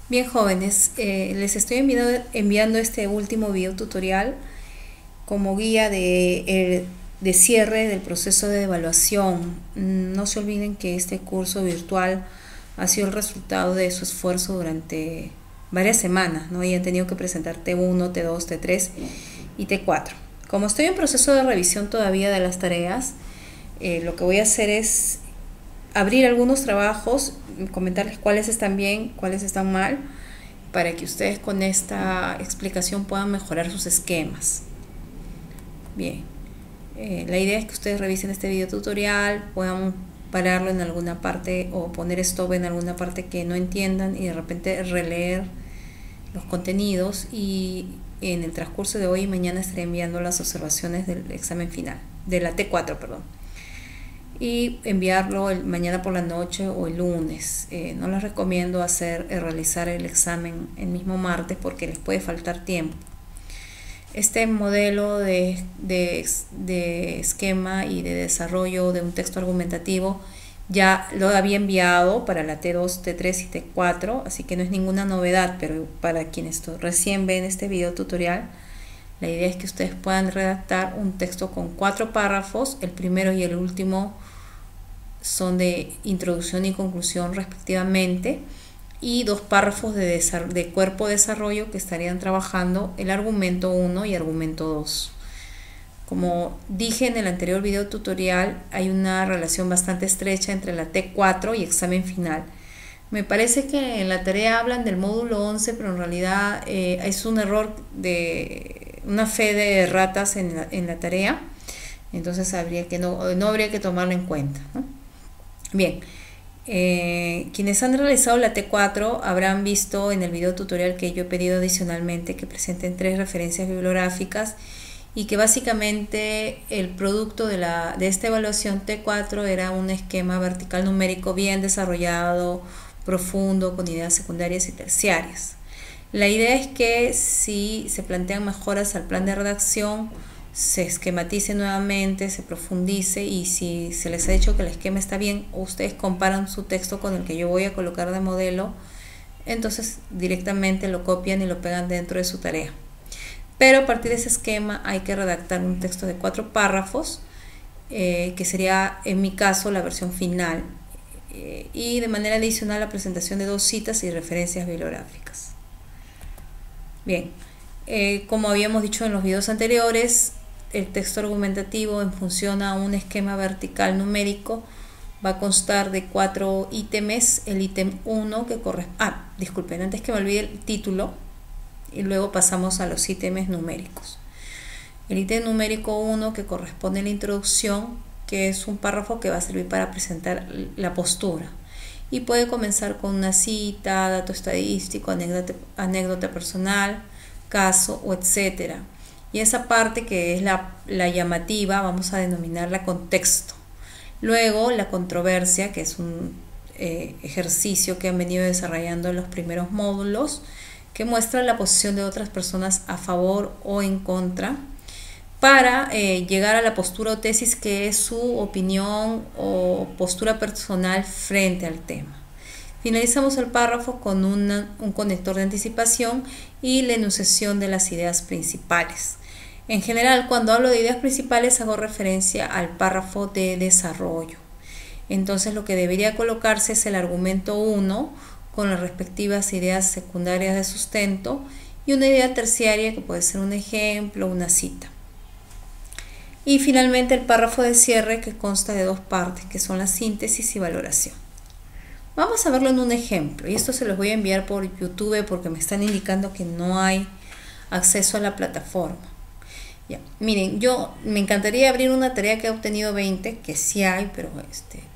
Bien, jóvenes, les estoy enviando este último video tutorial como guía de cierre del proceso de evaluación. No se olviden que este curso virtual ha sido el resultado de su esfuerzo durante varias semanas, ¿no? Y han tenido que presentar T1, T2, T3 y T4. Como estoy en proceso de revisión todavía de las tareas, lo que voy a hacer es abrir algunos trabajos, comentarles cuáles están bien, cuáles están mal, para que ustedes con esta explicación puedan mejorar sus esquemas. Bien, la idea es que ustedes revisen este video tutorial, puedan pararlo en alguna parte o poner stop en alguna parte que no entiendan y de repente releer los contenidos, y en el transcurso de hoy y mañana estaré enviando las observaciones del examen final, de la T4, perdón, y enviarlo mañana por la noche o el lunes. No les recomiendo realizar el examen el mismo martes porque les puede faltar tiempo. Este modelo de esquema y de desarrollo de un texto argumentativo ya lo había enviado para la T2, T3 y T4, así que no es ninguna novedad, pero para quienes recién ven este video tutorial, la idea es que ustedes puedan redactar un texto con 4 párrafos. El primero y el último son de introducción y conclusión respectivamente, y 2 párrafos de cuerpo de desarrollo que estarían trabajando el argumento 1 y argumento 2. Como dije en el anterior video tutorial, hay una relación bastante estrecha entre la T4 y examen final. Me parece que en la tarea hablan del módulo 11, pero en realidad es un error de una fe de ratas en la tarea, entonces no habría que tomarlo en cuenta, ¿no? Bien, quienes han realizado la T4 habrán visto en el video tutorial que yo he pedido adicionalmente que presenten 3 referencias bibliográficas, y que básicamente el producto de esta evaluación T4 era un esquema vertical numérico bien desarrollado, profundo, con ideas secundarias y terciarias. La idea es que si se plantean mejoras al plan de redacción, se esquematice nuevamente, se profundice, y si se les ha dicho que el esquema está bien, o ustedes comparan su texto con el que yo voy a colocar de modelo, entonces directamente lo copian y lo pegan dentro de su tarea. Pero a partir de ese esquema hay que redactar un texto de 4 párrafos, que sería en mi caso la versión final, y de manera adicional la presentación de 2 citas y referencias bibliográficas. Bien, como habíamos dicho en los videos anteriores, el texto argumentativo en función a un esquema vertical numérico va a constar de 4 ítems. El ítem 1 que corresponde... disculpen, antes que me olvide el título, y luego pasamos a los ítems numéricos. El ítem numérico 1 que corresponde a la introducción, que es un párrafo que va a servir para presentar la postura, y puede comenzar con una cita, dato estadístico, anécdota personal, caso o etcétera. Y esa parte que es la llamativa vamos a denominarla contexto. Luego la controversia, que es un ejercicio que han venido desarrollando en los primeros módulos, que muestra la posición de otras personas a favor o en contra, para llegar a la postura o tesis, que es su opinión o postura personal frente al tema. Finalizamos el párrafo con un conector de anticipación y la enunciación de las ideas principales. En general, cuando hablo de ideas principales hago referencia al párrafo de desarrollo. Entonces lo que debería colocarse es el argumento 1 con las respectivas ideas secundarias de sustento, y una idea terciaria que puede ser un ejemplo, una cita. Y finalmente el párrafo de cierre, que consta de 2 partes, que son la síntesis y valoración. Vamos a verlo en un ejemplo, y esto se los voy a enviar por YouTube porque me están indicando que no hay acceso a la plataforma. Ya, miren, yo me encantaría abrir una tarea que he obtenido 20, que sí hay, pero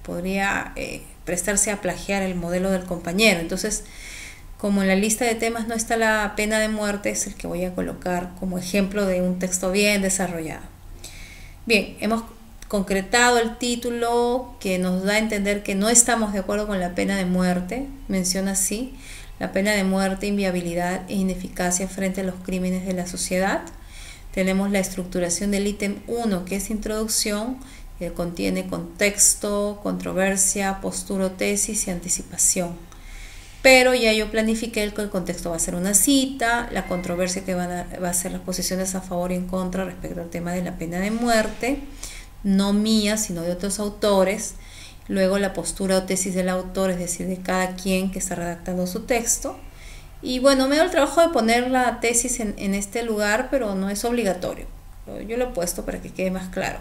podría prestarse a plagiar el modelo del compañero. Entonces, como en la lista de temas no está la pena de muerte, es el que voy a colocar como ejemplo de un texto bien desarrollado. Bien, hemos concretado el título, que nos da a entender que no estamos de acuerdo con la pena de muerte. Menciona así: la pena de muerte, inviabilidad e ineficacia frente a los crímenes de la sociedad. Tenemos la estructuración del ítem 1, que es introducción, que contiene contexto, controversia, postura o tesis y anticipación. pero ya yo planifiqué que el contexto va a ser una cita, la controversia que va a ser las posiciones a favor y en contra respecto al tema de la pena de muerte, no mía, sino de otros autores, luego la postura o tesis del autor, es decir, de cada quien que está redactando su texto. Y bueno, me doy el trabajo de poner la tesis en este lugar, pero no es obligatorio. Yo lo he puesto para que quede más claro.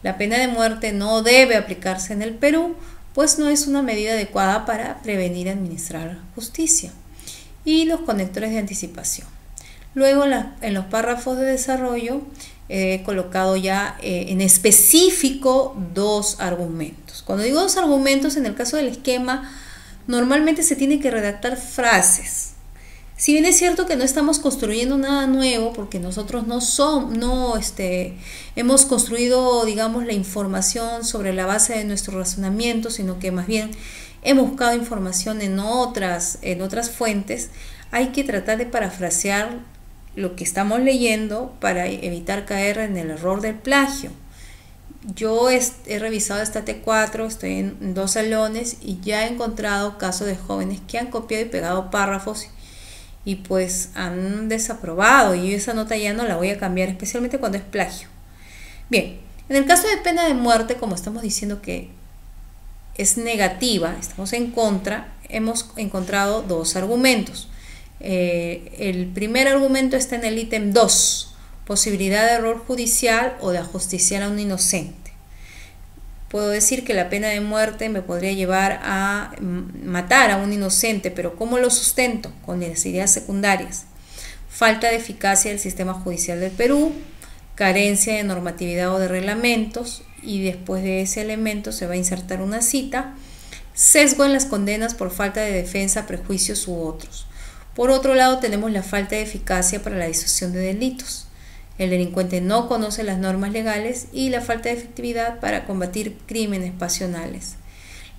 La pena de muerte no debe aplicarse en el Perú, pues no es una medida adecuada para prevenir y administrar justicia. Y los conectores de anticipación. Luego en los párrafos de desarrollo he colocado ya en específico 2 argumentos. Cuando digo 2 argumentos, en el caso del esquema, normalmente se tiene que redactar frases. Si bien es cierto que no estamos construyendo nada nuevo, porque nosotros hemos construido, digamos, la información sobre la base de nuestro razonamiento, sino que más bien hemos buscado información en otras fuentes, hay que tratar de parafrasear lo que estamos leyendo para evitar caer en el error del plagio. Yo he revisado esta T4, estoy en 2 salones y ya he encontrado casos de jóvenes que han copiado y pegado párrafos y pues han desaprobado, y esa nota ya no la voy a cambiar, especialmente cuando es plagio. Bien, en el caso de pena de muerte, como estamos diciendo que es negativa, estamos en contra, hemos encontrado 2 argumentos. El primer argumento está en el ítem 2, posibilidad de error judicial o de ajusticiar a un inocente. Puedo decir que la pena de muerte me podría llevar a matar a un inocente, pero ¿cómo lo sustento? Con las ideas secundarias. Falta de eficacia del sistema judicial del Perú, carencia de normatividad o de reglamentos, y después de ese elemento se va a insertar una cita, sesgo en las condenas por falta de defensa, prejuicios u otros. Por otro lado, tenemos la falta de eficacia para la disuasión de delitos. El delincuente no conoce las normas legales y la falta de efectividad para combatir crímenes pasionales.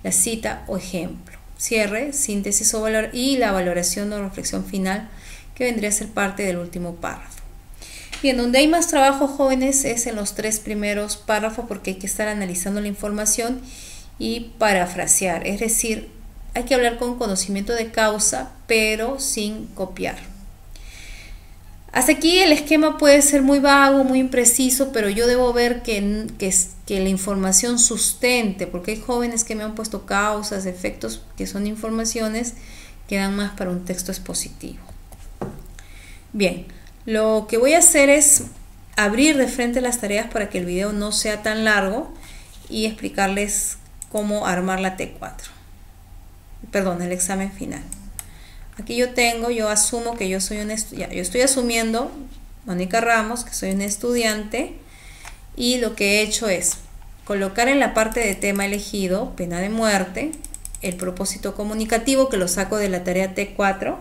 La cita o ejemplo. Cierre, síntesis o valor y la valoración o reflexión final, que vendría a ser parte del último párrafo. Bien, donde hay más trabajo, jóvenes, es en los 3 primeros párrafos, porque hay que estar analizando la información y parafrasear. Es decir, hay que hablar con conocimiento de causa, pero sin copiar. Hasta aquí el esquema puede ser muy vago, muy impreciso, pero yo debo ver que la información sustente, porque hay jóvenes que me han puesto causas, efectos, que son informaciones que dan más para un texto expositivo. Bien, lo que voy a hacer es abrir de frente las tareas para que el video no sea tan largo y explicarles cómo armar la T4. Perdón, el examen final. Aquí yo asumo que yo soy yo estoy asumiendo, Mónica Ramos, que soy una estudiante, y lo que he hecho es colocar en la parte de tema elegido, pena de muerte, el propósito comunicativo, que lo saco de la tarea T4,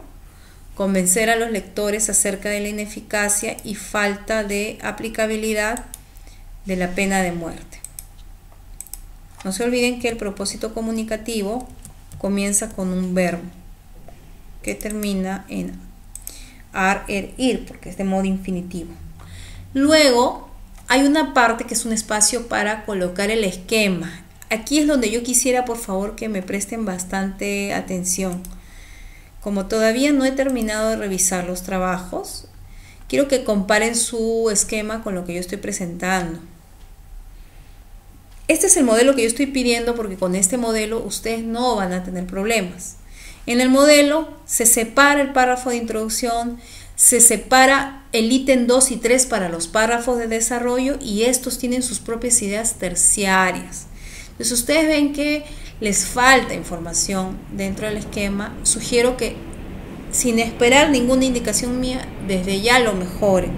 convencer a los lectores acerca de la ineficacia y falta de aplicabilidad de la pena de muerte. No se olviden que el propósito comunicativo comienza con un verbo que termina en ar, er, ir, porque es de modo infinitivo. Luego hay una parte que es un espacio para colocar el esquema. Aquí es donde yo quisiera, por favor, que me presten bastante atención. Como todavía no he terminado de revisar los trabajos, quiero que comparen su esquema con lo que yo estoy presentando. Este es el modelo que yo estoy pidiendo, porque con este modelo ustedes no van a tener problemas. En el modelo se separa el párrafo de introducción, se separa el ítem 2 y 3 para los párrafos de desarrollo, y estos tienen sus propias ideas terciarias. Entonces ustedes ven que les falta información dentro del esquema. Sugiero que, sin esperar ninguna indicación mía, desde ya lo mejoren.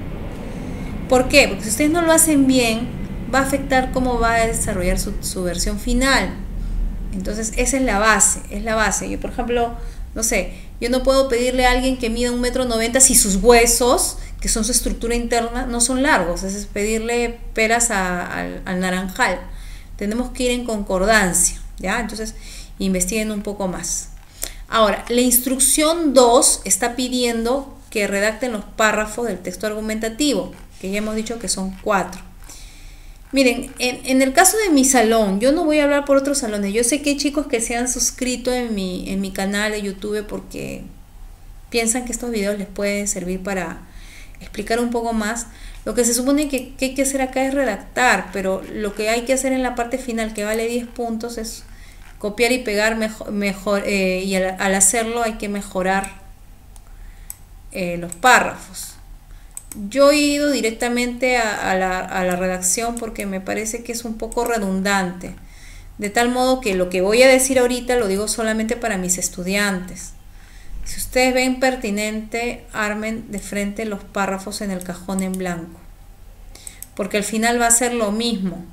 ¿Por qué? Porque si ustedes no lo hacen bien, va a afectar cómo va a desarrollar su versión final. Entonces esa es la base, Yo, por ejemplo, no sé, yo no puedo pedirle a alguien que mida 1,90 m si sus huesos, que son su estructura interna, no son largos. Es pedirle peras al naranjal. Tenemos que ir en concordancia, ¿ya? Entonces investiguen un poco más. Ahora, la instrucción 2 está pidiendo que redacten los párrafos del texto argumentativo, que ya hemos dicho que son 4. Miren, en el caso de mi salón, yo no voy a hablar por otros salones. Yo sé que hay chicos que se han suscrito en mi canal de YouTube porque piensan que estos videos les pueden servir para explicar un poco más. Lo que se supone que hay que hacer acá es redactar, pero lo que hay que hacer en la parte final, que vale 10 puntos, es copiar y pegar mejor y al hacerlo hay que mejorar los párrafos. Yo he ido directamente a la redacción porque me parece que es un poco redundante, de tal modo que lo que voy a decir ahorita lo digo solamente para mis estudiantes. Si ustedes ven pertinente, armen de frente los párrafos en el cajón en blanco, porque al final va a ser lo mismo.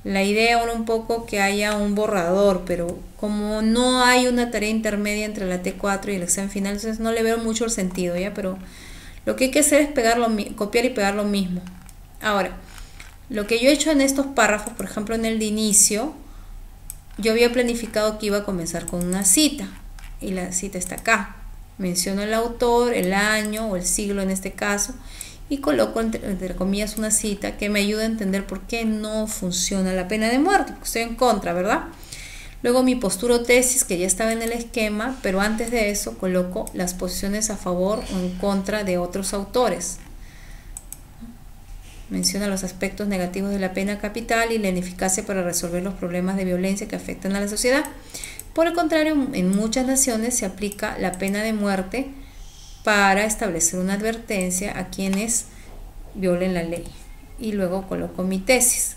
La idea ahora un poco que haya un borrador, pero como no hay una tarea intermedia entre la T4 y el examen final, entonces no le veo mucho el sentido, ¿ya? Pero lo que hay que hacer es copiar y pegar lo mismo. Ahora, lo que yo he hecho en estos párrafos, por ejemplo en el de inicio, yo había planificado que iba a comenzar con una cita, y la cita está acá. Menciono el autor, el año o el siglo en este caso, y coloco entre comillas una cita que me ayuda a entender por qué no funciona la pena de muerte, porque estoy en contra, ¿verdad? Luego mi postura o tesis, que ya estaba en el esquema, pero antes de eso coloco las posiciones a favor o en contra de otros autores. Menciona los aspectos negativos de la pena capital y la ineficacia para resolver los problemas de violencia que afectan a la sociedad. Por el contrario, en muchas naciones se aplica la pena de muerte para establecer una advertencia a quienes violen la ley. Y luego coloco mi tesis.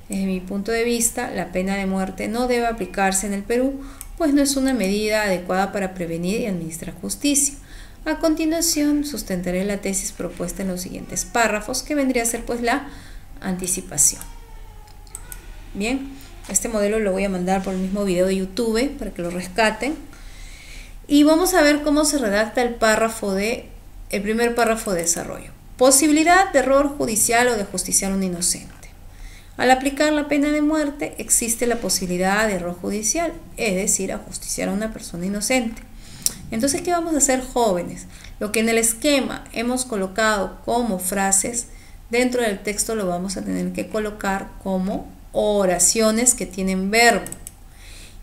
Desde mi punto de vista, la pena de muerte no debe aplicarse en el Perú, pues no es una medida adecuada para prevenir y administrar justicia. A continuación, sustentaré la tesis propuesta en los siguientes párrafos, que vendría a ser pues la anticipación. Bien, este modelo lo voy a mandar por el mismo video de YouTube para que lo rescaten. Y vamos a ver cómo se redacta el primer párrafo de desarrollo. Posibilidad de error judicial o de justiciar a un inocente. Al aplicar la pena de muerte existe la posibilidad de error judicial, es decir, ajusticiar a una persona inocente. Entonces, ¿qué vamos a hacer, jóvenes? Lo que en el esquema hemos colocado como frases, dentro del texto lo vamos a tener que colocar como oraciones que tienen verbo.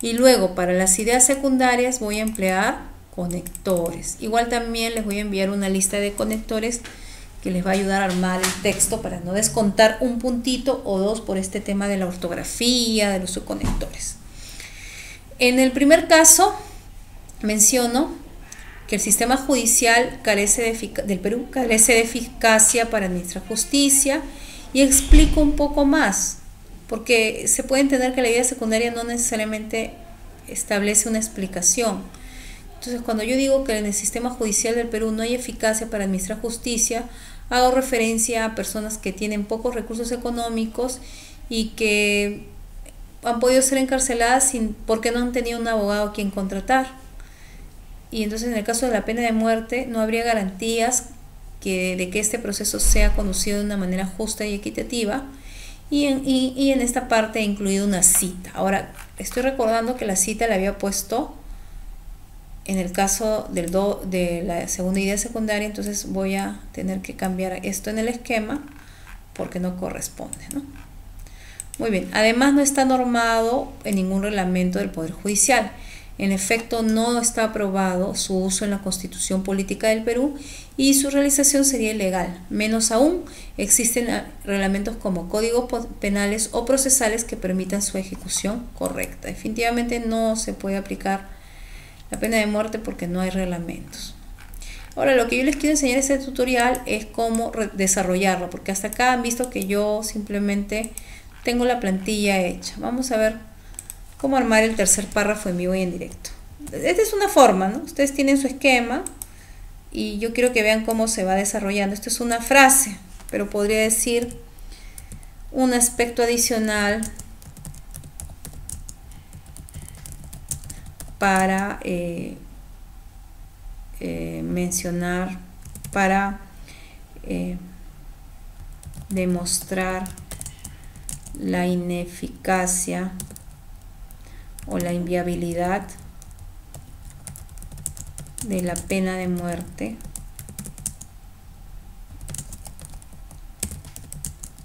Y luego, para las ideas secundarias voy a emplear conectores. Igual también les voy a enviar una lista de conectores que les va a ayudar a armar el texto para no descontar un puntito o dos por este tema de la ortografía, de los subconectores. En el primer caso, menciono que el sistema judicial del Perú carece de eficacia para administrar justicia y explico un poco más, porque se puede entender que la idea secundaria no necesariamente establece una explicación. Entonces, cuando yo digo que en el sistema judicial del Perú no hay eficacia para administrar justicia, hago referencia a personas que tienen pocos recursos económicos y que han podido ser encarceladas porque no han tenido un abogado a quien contratar. Y entonces, en el caso de la pena de muerte, no habría garantías de que este proceso sea conducido de una manera justa y equitativa. Y en esta parte he incluido una cita. Ahora, estoy recordando que la cita la había puesto en el caso de la segunda idea secundaria, entonces voy a tener que cambiar esto en el esquema porque no corresponde, ¿no? Muy bien, además no está normado en ningún reglamento del Poder Judicial. En efecto, no está aprobado su uso en la Constitución Política del Perú y su realización sería ilegal. Menos aún, existen reglamentos como códigos penales o procesales que permitan su ejecución correcta. Definitivamente no se puede aplicar la pena de muerte porque no hay reglamentos. Ahora, lo que yo les quiero enseñar en este tutorial es cómo desarrollarlo, porque hasta acá han visto que yo simplemente tengo la plantilla hecha. Vamos a ver cómo armar el tercer párrafo en vivo y en directo. Esta es una forma, ¿no? Ustedes tienen su esquema y yo quiero que vean cómo se va desarrollando. Esto es una frase, pero podría decir un aspecto adicional para mencionar, para demostrar la ineficacia o la inviabilidad de la pena de muerte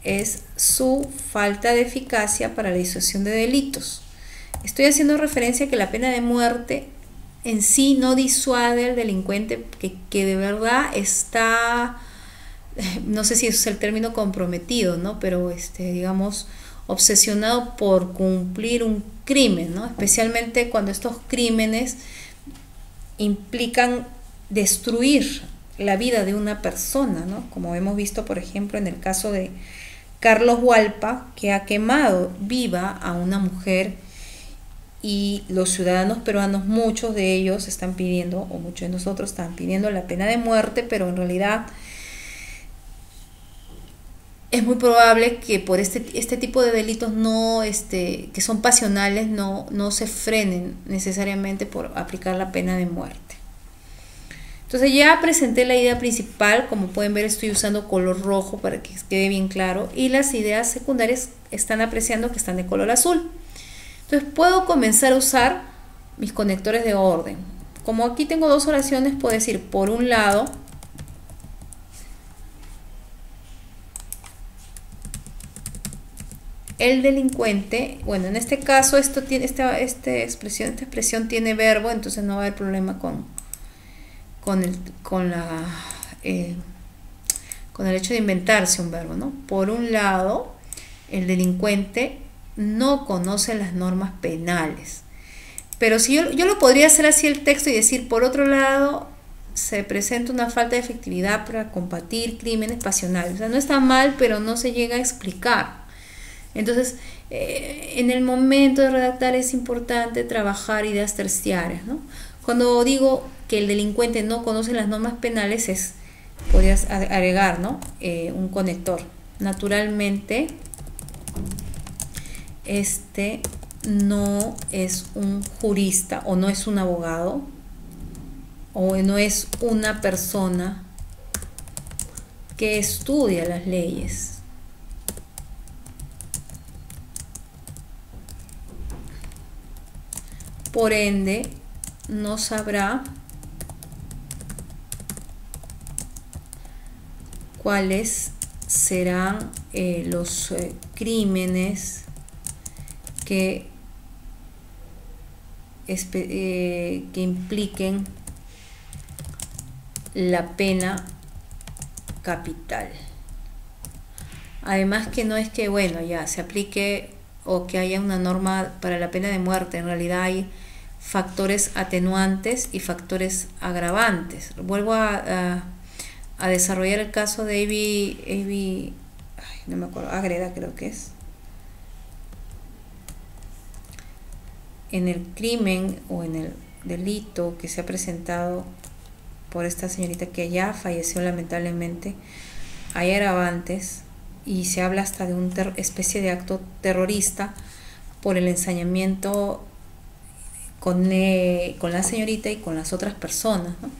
es su falta de eficacia para la disuasión de delitos. Estoy haciendo referencia a que la pena de muerte en sí no disuade al delincuente que de verdad está, no sé si es el término comprometido, ¿no? Pero digamos, obsesionado por cumplir un crimen, ¿no? Especialmente cuando estos crímenes implican destruir la vida de una persona, ¿no? Como hemos visto, por ejemplo, en el caso de Carlos Hualpa, que ha quemado viva a una mujer, y los ciudadanos peruanos, muchos de ellos están pidiendo, o muchos de nosotros están pidiendo la pena de muerte, pero en realidad es muy probable que por este tipo de delitos no, que son pasionales, no se frenen necesariamente por aplicar la pena de muerte. Entonces ya presenté la idea principal, como pueden ver estoy usando color rojo para que quede bien claro, y las ideas secundarias están apreciando que están de color azul. Entonces puedo comenzar a usar mis conectores de orden. Como aquí tengo dos oraciones, puedo decir, por un lado, el delincuente, bueno, en este caso esto tiene esta expresión tiene verbo, entonces no va a haber problema con el hecho de inventarse un verbo, ¿no? Por un lado, el delincuente no conoce las normas penales. Pero si yo lo podría hacer así el texto y decir, por otro lado, se presenta una falta de efectividad para combatir crímenes pasionales. O sea, no está mal, pero no se llega a explicar. Entonces, en el momento de redactar es importante trabajar ideas terciarias, ¿no? Cuando digo que el delincuente no conoce las normas penales, podrías agregar, ¿no? Un conector. Naturalmente, no es un jurista, o no es un abogado, o no es una persona que estudia las leyes. Por ende, no sabrá cuáles serán los crímenes que impliquen la pena capital. Además que no es que, bueno, ya se aplique o que haya una norma para la pena de muerte. En realidad hay factores atenuantes y factores agravantes. Vuelvo a desarrollar el caso de no me acuerdo, Agreda creo que es. En el crimen o en el delito que se ha presentado por esta señorita que ya falleció lamentablemente, hay agravantes y se habla hasta de una especie de acto terrorista por el ensañamiento con la señorita y con las otras personas, ¿no?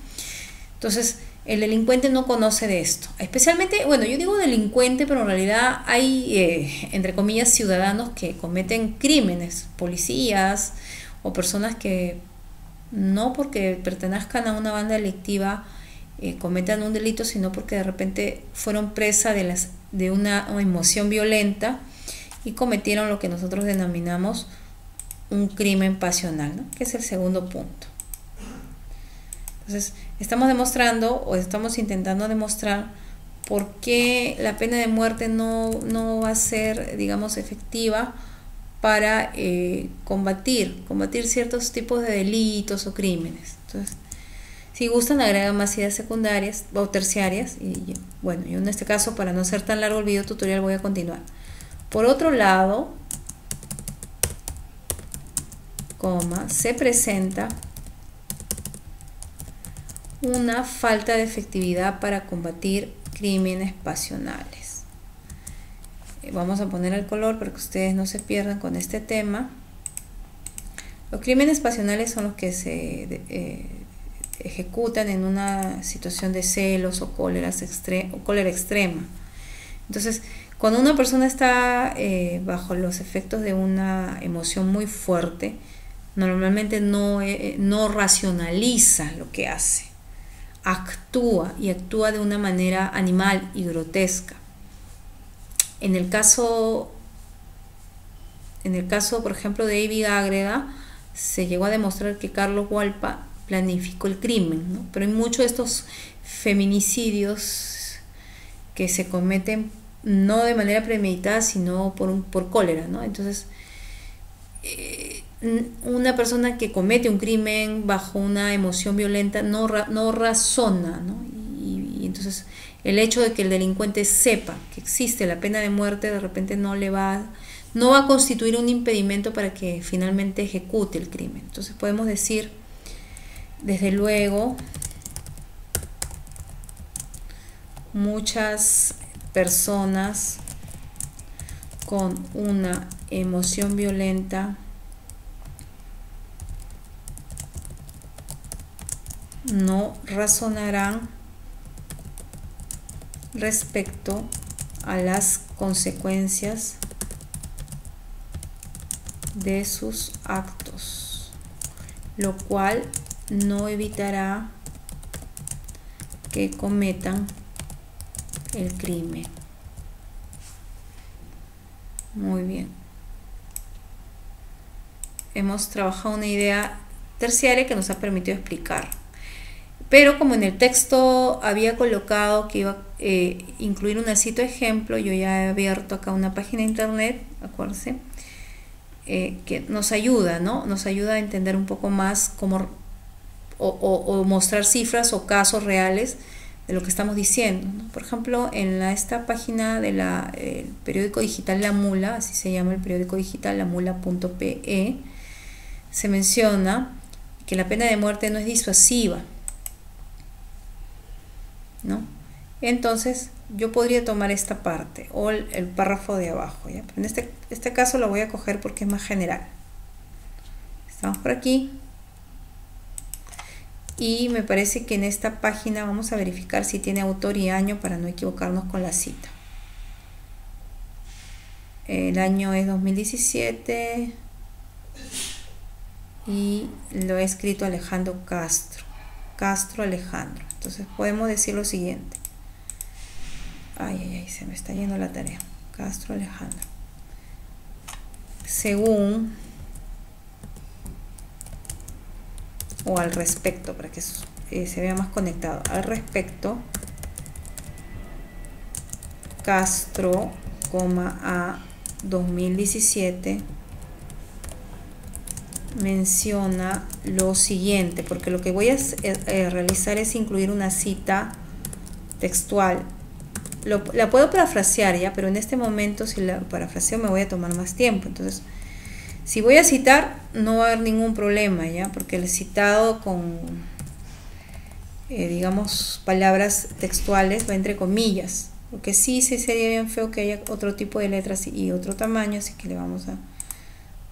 Entonces, el delincuente no conoce de esto. Especialmente, bueno, yo digo delincuente, pero en realidad hay, entre comillas, ciudadanos que cometen crímenes, policías o personas que no porque pertenezcan a una banda delictiva cometan un delito, sino porque de repente fueron presa de una emoción violenta y cometieron lo que nosotros denominamos un crimen pasional, ¿no? Que es el segundo punto. Entonces, estamos demostrando o estamos intentando demostrar por qué la pena de muerte no va a ser, digamos, efectiva para combatir ciertos tipos de delitos o crímenes. Entonces, si gustan, agregan más ideas secundarias o terciarias. Y bueno, yo en este caso, para no hacer tan largo el video tutorial, voy a continuar. Por otro lado, se presenta una falta de efectividad para combatir crímenes pasionales. Vamos a poner el color para que ustedes no se pierdan con este tema. Los crímenes pasionales son los que se ejecutan en una situación de celos o cólera extrema. Entonces, cuando una persona está bajo los efectos de una emoción muy fuerte, normalmente no racionaliza lo que hace. Actúa de una manera animal y grotesca. En el caso, por ejemplo, de David Ágreda, se llegó a demostrar que Carlos Hualpa planificó el crimen, ¿no? Pero hay muchos de estos feminicidios que se cometen no de manera premeditada, sino por cólera, ¿no? Entonces, una persona que comete un crimen bajo una emoción violenta no razona, ¿no? Y entonces el hecho de que el delincuente sepa que existe la pena de muerte de repente no va a constituir un impedimento para que finalmente ejecute el crimen. Entonces podemos decir, desde luego, muchas personas con una emoción violenta no razonarán respecto a las consecuencias de sus actos, lo cual no evitará que cometan el crimen. Muy bien. Hemos trabajado una idea terciaria que nos ha permitido explicar. Pero como en el texto había colocado que iba a incluir una cita ejemplo, yo ya he abierto acá una página de internet, acuérdense, que nos ayuda, ¿no? Nos ayuda a entender un poco más cómo o mostrar cifras o casos reales de lo que estamos diciendo, ¿no? Por ejemplo, en esta página del periódico digital La Mula, así se llama el periódico digital, lamula.pe, se menciona que la pena de muerte no es disuasiva, ¿no? Entonces yo podría tomar esta parte o el párrafo de abajo, ¿ya? Pero en este caso lo voy a coger porque es más general. Estamos por aquí y me parece que en esta página vamos a verificar si tiene autor y año para no equivocarnos con la cita. El año es 2017 y lo ha escrito Alejandro Castro Alejandro. Entonces podemos decir lo siguiente. Ay, se me está yendo la tarea. Castro Alejandro. Según o al respecto, para que se vea más conectado. Al respecto, Castro, a 2017 menciona lo siguiente, porque lo que voy a realizar es incluir una cita textual. La puedo parafrasear ya, pero en este momento si la parafraseo me voy a tomar más tiempo. Entonces, si voy a citar, no va a haber ningún problema ya, porque el citado con digamos palabras textuales va entre comillas, porque sí sería bien feo que haya otro tipo de letras y otro tamaño, así que le vamos a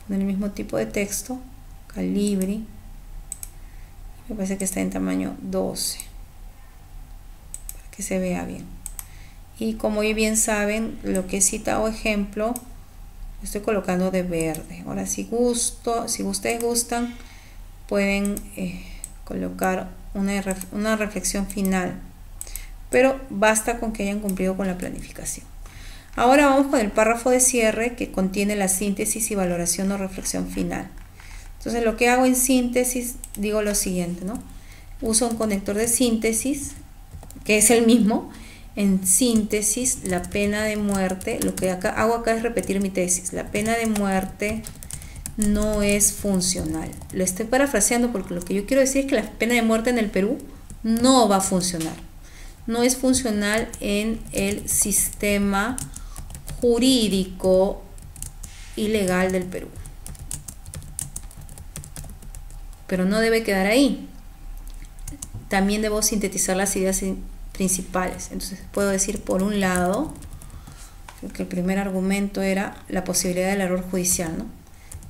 poner el mismo tipo de texto, calibre, me parece que está en tamaño 12 para que se vea bien. Y como bien saben, lo que he citado ejemplo estoy colocando de verde. Ahora si ustedes gustan pueden colocar una reflexión final, pero basta con que hayan cumplido con la planificación. Ahora vamos con el párrafo de cierre que contiene la síntesis y valoración o reflexión final. Entonces lo que hago en síntesis, digo lo siguiente, ¿no? Uso un conector de síntesis, que es el mismo. En síntesis, la pena de muerte, lo que hago acá es repetir mi tesis. La pena de muerte no es funcional. Lo estoy parafraseando porque lo que yo quiero decir es que la pena de muerte en el Perú no va a funcionar. No es funcional en el sistema jurídico y legal del Perú. Pero no debe quedar ahí. También debo sintetizar las ideas principales. Entonces puedo decir, por un lado, que el primer argumento era la posibilidad del error judicial, ¿no?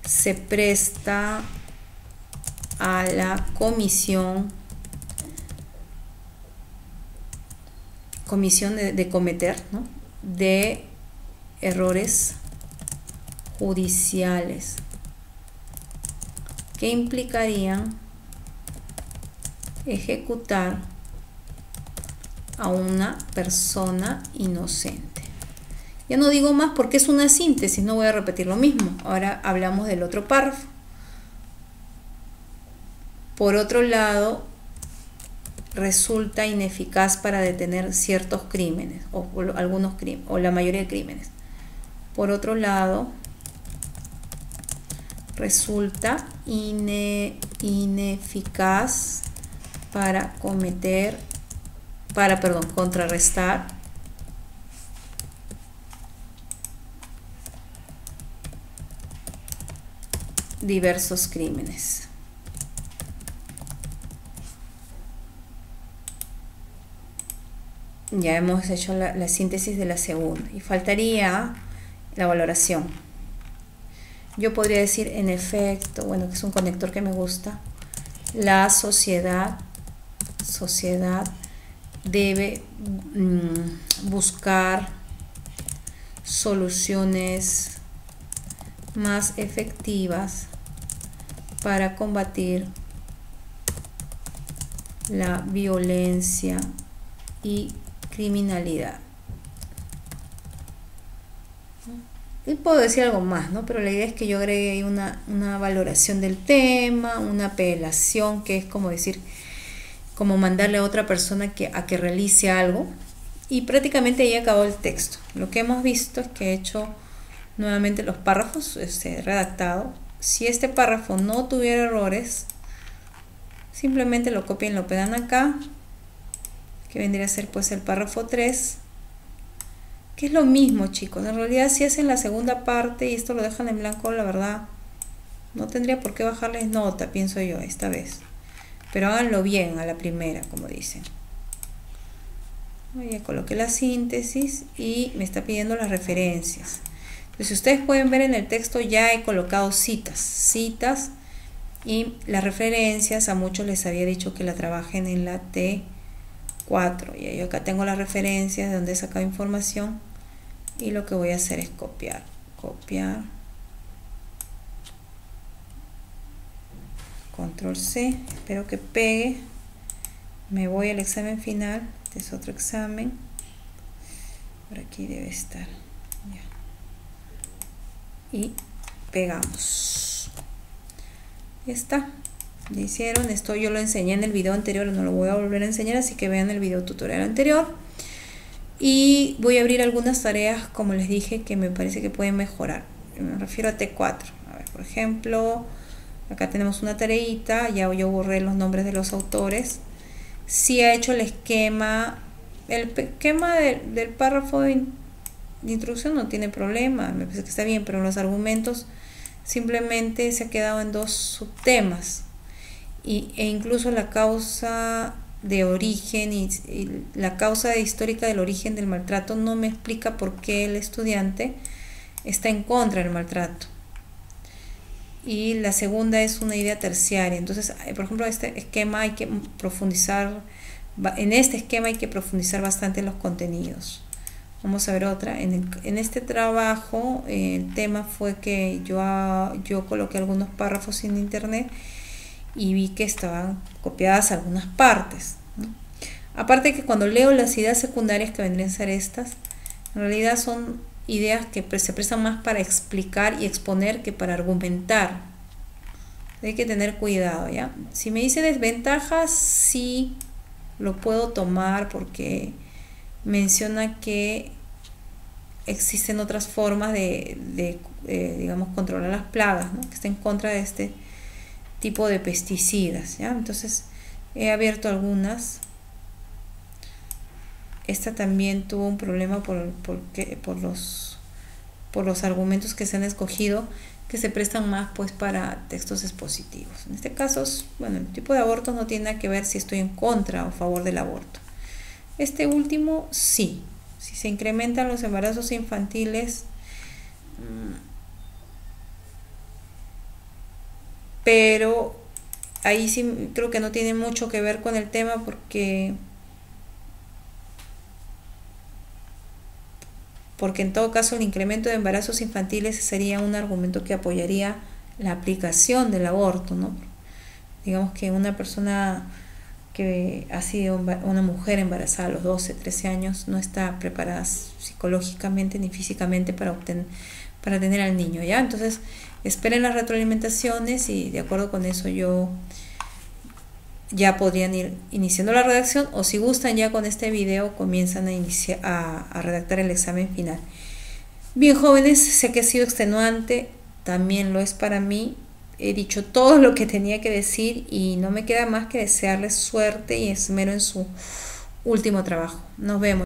Se presta a la comisión de cometer, ¿no?, de errores judiciales que implicarían ejecutar a una persona inocente. Ya no digo más porque es una síntesis, no voy a repetir lo mismo. Ahora hablamos del otro párrafo. Por otro lado, resulta ineficaz para detener ciertos crímenes o algunos crímenes o la mayoría de crímenes. Por otro lado, resulta ineficaz para contrarrestar diversos crímenes. Ya hemos hecho la síntesis de la segunda y faltaría la valoración. Yo podría decir, en efecto, bueno, que es un conector que me gusta, la sociedad debe buscar soluciones más efectivas para combatir la violencia y criminalidad. Y puedo decir algo más, ¿no? Pero la idea es que yo agregue ahí una valoración del tema, una apelación, que es como decir, como mandarle a otra persona a que realice algo. Y prácticamente ahí acabó el texto. Lo que hemos visto es que he hecho nuevamente los párrafos redactado. Si este párrafo no tuviera errores, simplemente lo copian y lo pegan acá, que vendría a ser pues el párrafo 3, que es lo mismo, chicos. En realidad, si hacen la segunda parte y esto lo dejan en blanco, la verdad no tendría por qué bajarles nota, pienso yo, esta vez. Pero háganlo bien a la primera, como dicen. Ya coloqué la síntesis y me está pidiendo las referencias. Entonces, ustedes pueden ver en el texto, ya he colocado citas y las referencias. A muchos les había dicho que la trabajen en la T4. Y yo acá tengo las referencias de donde he sacado información y lo que voy a hacer es copiar. Control C, espero que pegue. Me voy al examen final. Este es otro examen. Por aquí debe estar. Ya. Y pegamos. Ya está. Ya hicieron esto. Yo lo enseñé en el video anterior, no lo voy a volver a enseñar, así que vean el video tutorial anterior. Y voy a abrir algunas tareas, como les dije, que me parece que pueden mejorar. Me refiero a T4. A ver, por ejemplo, acá tenemos una tareita. Ya yo borré los nombres de los autores. Sí ha hecho el esquema. El esquema del párrafo de introducción no tiene problema. Me parece que está bien, pero los argumentos simplemente se ha quedado en dos subtemas. E incluso la causa de origen y la causa histórica del origen del maltrato no me explica por qué el estudiante está en contra del maltrato. Y la segunda es una idea terciaria. Entonces, por ejemplo, este esquema hay que profundizar, en este esquema hay que profundizar bastante en los contenidos. Vamos a ver otra. En este trabajo, el tema fue que yo coloqué algunos párrafos en internet y vi que estaban copiadas algunas partes, ¿no? Aparte que cuando leo las ideas secundarias, que vendrían a ser estas, en realidad son ideas que se prestan más para explicar y exponer que para argumentar. Hay que tener cuidado, ¿ya? Si me dice desventajas, sí lo puedo tomar porque menciona que existen otras formas de digamos, controlar las plagas, ¿no? Que está en contra de este tipo de pesticidas, ¿ya? Entonces he abierto algunas. Esta también tuvo un problema por los argumentos que se han escogido, que se prestan más pues para textos expositivos. En este caso, bueno, el tipo de aborto no tiene nada que ver si estoy en contra o a favor del aborto. Este último sí. Si se incrementan los embarazos infantiles, pero ahí sí creo que no tiene mucho que ver con el tema porque en todo caso el incremento de embarazos infantiles sería un argumento que apoyaría la aplicación del aborto, ¿no? Digamos que una persona que ha sido una mujer embarazada a los 12, 13 años, no está preparada psicológicamente ni físicamente para tener al niño, ¿ya? Entonces, esperen las retroalimentaciones y de acuerdo con eso yo ya podrían ir iniciando la redacción, o si gustan ya con este video comienzan a redactar el examen final. Bien, jóvenes, sé que ha sido extenuante, también lo es para mí. He dicho todo lo que tenía que decir y no me queda más que desearles suerte y esmero en su último trabajo. Nos vemos.